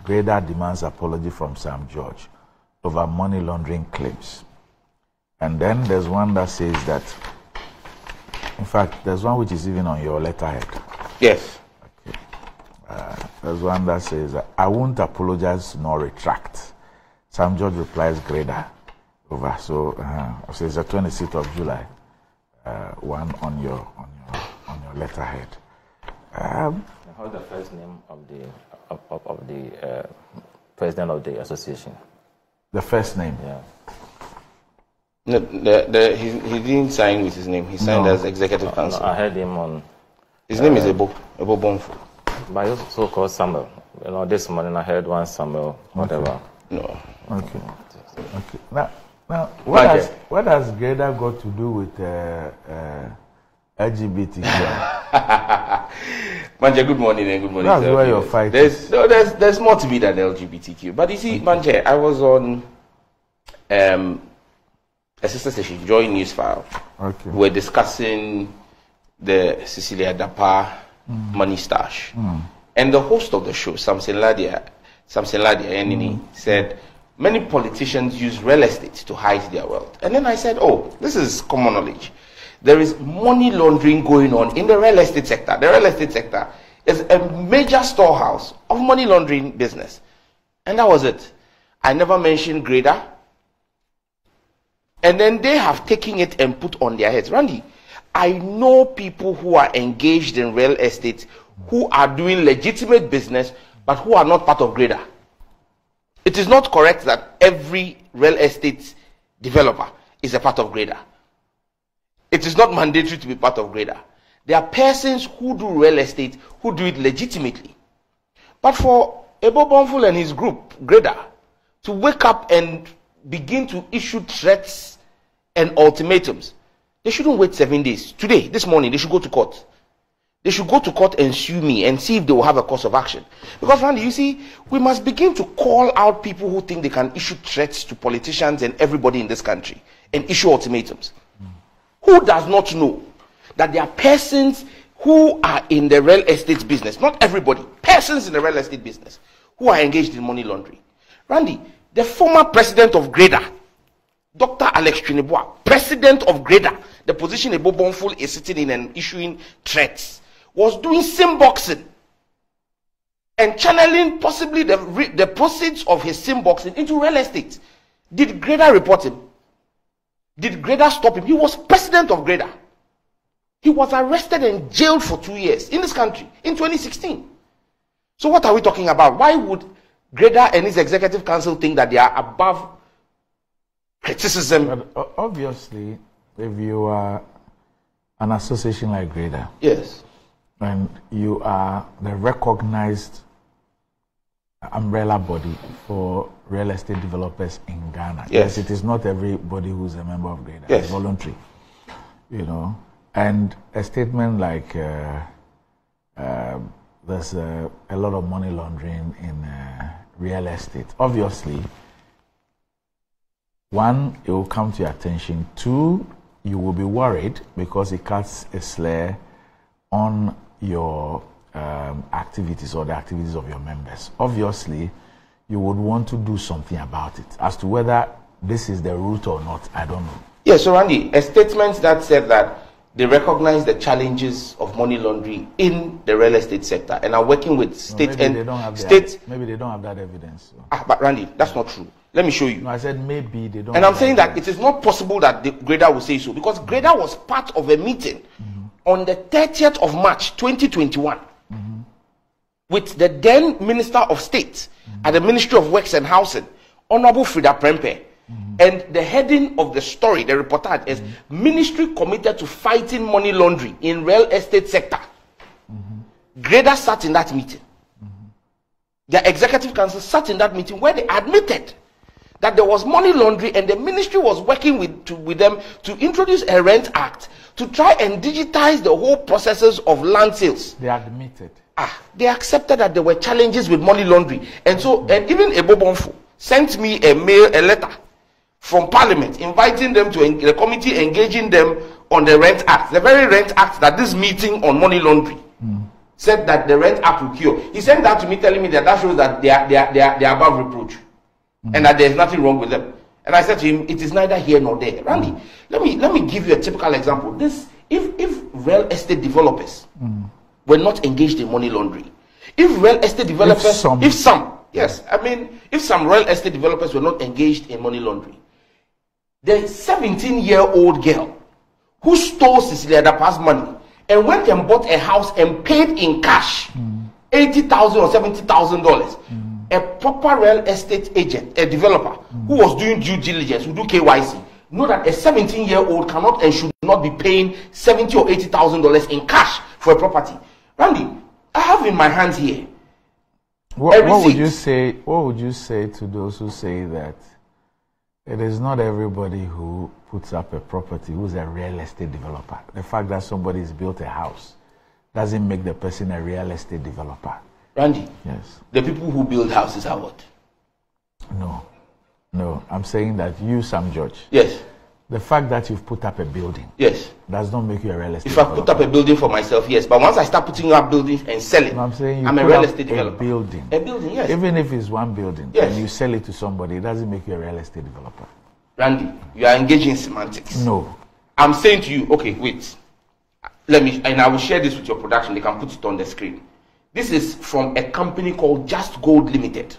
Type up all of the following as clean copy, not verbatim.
GREDA demands apology from Sam George over money laundering claims. And then there's one that says that, in fact, there's one which is even on your letterhead. Yes. Okay. There's one that says, I won't apologize nor retract. Sam George replies, GREDA. Over. So it's the 26th of July. One on your letterhead. How's the first name of the president of the association? The first name. Yeah. No, he didn't sign with his name. He signed as executive council. No, I heard him on. His name is Ebo Bonfo. But he also called Samuel. This morning I heard one Samuel, whatever. No. Okay. Now, what has GREDA got to do with LGBTQ? Manje, good morning and good morning. That's where you're fighting. There's more to be than LGBTQ. But you see, Manje, I was on a sister station, Joy News File. Okay. We're discussing the Cecilia Dapa money stash. And the host of the show, Samson Ladia Enini, said, many politicians use real estate to hide their wealth. And then I said, oh, this is common knowledge. There is money laundering going on in the real estate sector. The real estate sector is a major storehouse of money laundering business. And that was it. I never mentioned GREDA. And then they have taken it and put on their heads. Randy, I know people who are engaged in real estate who are doing legitimate business but who are not part of GREDA. It is not correct that every real estate developer is a part of GREDA. It is not mandatory to be part of GREDA. There are persons who do real estate who do it legitimately. But for Ebo Bonful and his group, GREDA, to wake up and begin to issue threats and ultimatums, they shouldn't wait 7 days. Today, this morning, they should go to court. They should go to court and sue me and see if they will have a course of action. Because, Randy, you see, we must begin to call out people who think they can issue threats to politicians and everybody in this country and issue ultimatums. Who does not know that there are persons who are in the real estate business, not everybody, persons in the real estate business, who are engaged in money laundering? Randy, the former president of GREDA, Dr. Alex Trinebois, president of GREDA, the position Ebo Bonful is sitting in and issuing threats, was doing sim boxing and channeling possibly the proceeds of his sim boxing into real estate. Did GREDA report him? Did GREDA stop him? He was president of GREDA. He was arrested and jailed for 2 years in this country in 2016. So what are we talking about? Why would GREDA and his executive council think that they are above criticism? But obviously, if you are an association like GREDA, yes, and you are the recognized umbrella body for real estate developers in Ghana. Yes, it is not everybody who's a member of GREDA. Yes. It's voluntary, And a statement like there's a lot of money laundering in real estate. Obviously, one, it will come to your attention. Two, you will be worried because it casts a slur on your activities or the activities of your members. Obviously, you would want to do something about it. As to whether this is the route or not, I don't know. Yes, so Randy, a statement that said that they recognize the challenges of money laundering in the real estate sector and are working with state and state. Maybe they don't have that evidence. So. But Randy, that's not true. Let me show you. No, I said maybe they don't. And I'm saying that it is not possible that the GREDA will say so, because GREDA was part of a meeting on the 30th of March 2021 with the then Minister of State at the Ministry of Works and Housing, Honorable Frida Prempeh. And the heading of the story, the reportage, is Ministry Committed to Fighting Money Laundering in Real Estate Sector. GREDA sat in that meeting. The Executive Council sat in that meeting where they admitted that there was money laundering, and the ministry was working with them to introduce a rent act to try and digitize the whole processes of land sales. They admitted. They accepted that there were challenges with money laundering. And so, and even Ebo Bonfo sent me a letter from Parliament inviting them to the committee, engaging them on the Rent Act, the very Rent Act that this meeting on money laundering said that the Rent Act will cure. He sent that to me, telling me that shows that they are above reproach, and that there's nothing wrong with them. And I said to him, it is neither here nor there. Randy, let me give you a typical example. If real estate developers were not engaged in money laundering, if real estate developers, if some real estate developers were not engaged in money laundering, the 17-year-old girl who stole Cecilia Dapa's money and went and bought a house and paid in cash $80,000 or $70,000, a proper real estate agent, a developer who was doing due diligence, who do KYC, know that a 17-year-old cannot and should not be paying $70,000 or $80,000 in cash for a property. Randy, I have in my hands here. What would you say? What would you say to those who say that it is not everybody who puts up a property who's a real estate developer? The fact that somebody's built a house doesn't make the person a real estate developer. Randy, yes. The people who build houses are what? No. I'm saying that you, Sam George. Yes. The fact that you've put up a building. Yes. Does not make you a real estate developer. If I put up a building for myself, yes. But once I start putting up buildings and selling, I'm saying I'm a real estate developer. A building, yes. Even if it's one building, yes, and you sell it to somebody, it doesn't make you a real estate developer. Randy, you are engaging in semantics. No. I'm saying to you, okay, wait. And I will share this with your production. They can put it on the screen. This is from a company called Just Gold Limited,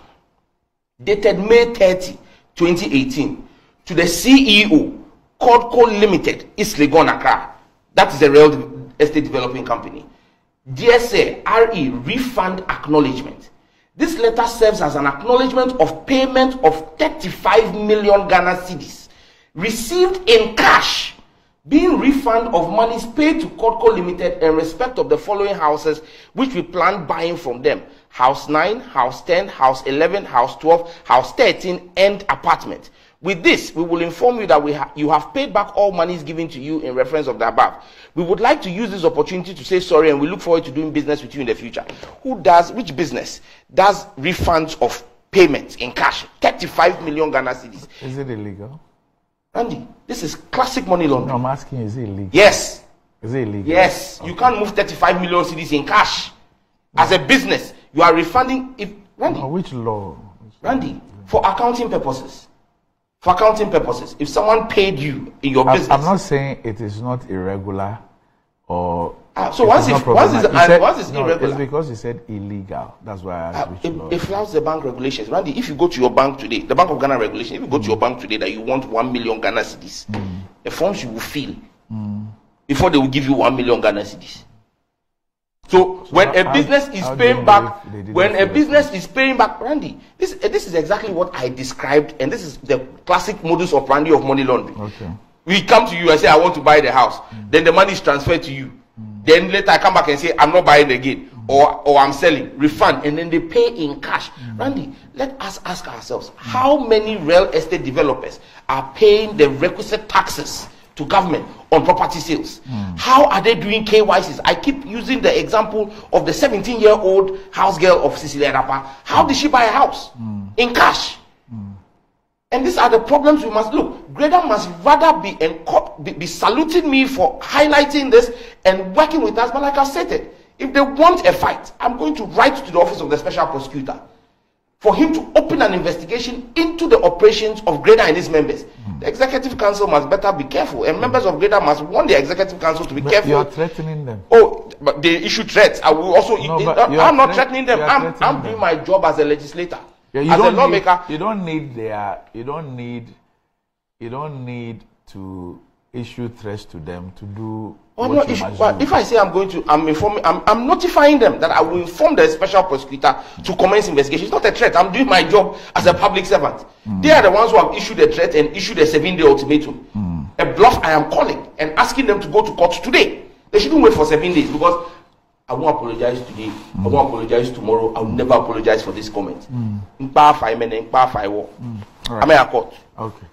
dated May 30, 2018, to the CEO, Codco Limited, East Legon, Accra. That is a real estate developing company. Dear Sir, RE refund acknowledgement. This letter serves as an acknowledgement of payment of 35 million Ghana cedis received in cash, being refund of monies paid to Codco Limited in respect of the following houses which we planned buying from them: House 9, House 10, House 11, House 12, House 13, and apartment. With this, we will inform you that you have paid back all monies given to you in reference of the above. We would like to use this opportunity to say sorry, and we look forward to doing business with you in the future. Which business does refunds of payments in cash? 35 million Ghana cedis. Is it illegal? Andy, this is classic money laundering. No, I'm asking, is it illegal? Yes. Is it illegal? Yes. Okay. You can't move 35 million cedis in cash. As a business, you are refunding. Randy. Which law? Randy, for accounting purposes. For accounting purposes, if someone paid you in your business, I'm not saying it is not irregular or. So once it's irregular, it's because you said illegal. That's why I asked which law. It flouts the bank regulations. Randy, if you go to your bank today, the Bank of Ghana regulation, if you go to your bank today that you want 1 million Ghana cedis, the forms you will fill before they will give you 1 million Ghana cedis. So when a business is paying back, Randy, this is exactly what I described, and this is the classic modus operandi of money laundering. Okay. We come to you and say, I want to buy the house. Then the money is transferred to you. Then later I come back and say, I'm not buying again, or I'm selling, refund, and then they pay in cash. Randy, let us ask ourselves, how many real estate developers are paying the requisite taxes to government on property sales? How are they doing KYCs? I keep using the example of the 17-year-old house girl of Cecilia Dapa. How did she buy a house? In cash. And these are the problems we must look. GREDA must rather be saluting me for highlighting this and working with us. But like I said, if they want a fight, I'm going to write to the office of the special prosecutor for him to open an investigation into the operations of GREDA and its members. The Executive Council must better be careful, and members of GREDA must want the Executive Council to be careful. You are threatening them. Oh, but they issue threats. I will also. I'm not threatening them. I'm doing my job as a legislator. Yeah, as a lawmaker. You don't need to issue threats to them to do. If I say I'm notifying them that I will inform the special prosecutor to commence investigation. It's not a threat. I'm doing my job as a public servant. They are the ones who have issued a threat and issued a 7-day ultimatum. A bluff I am calling and asking them to go to court today. They shouldn't wait for 7 days, because I won't apologize today. I won't apologize tomorrow. I will never apologize for this comment. All right. I'm a court. Okay.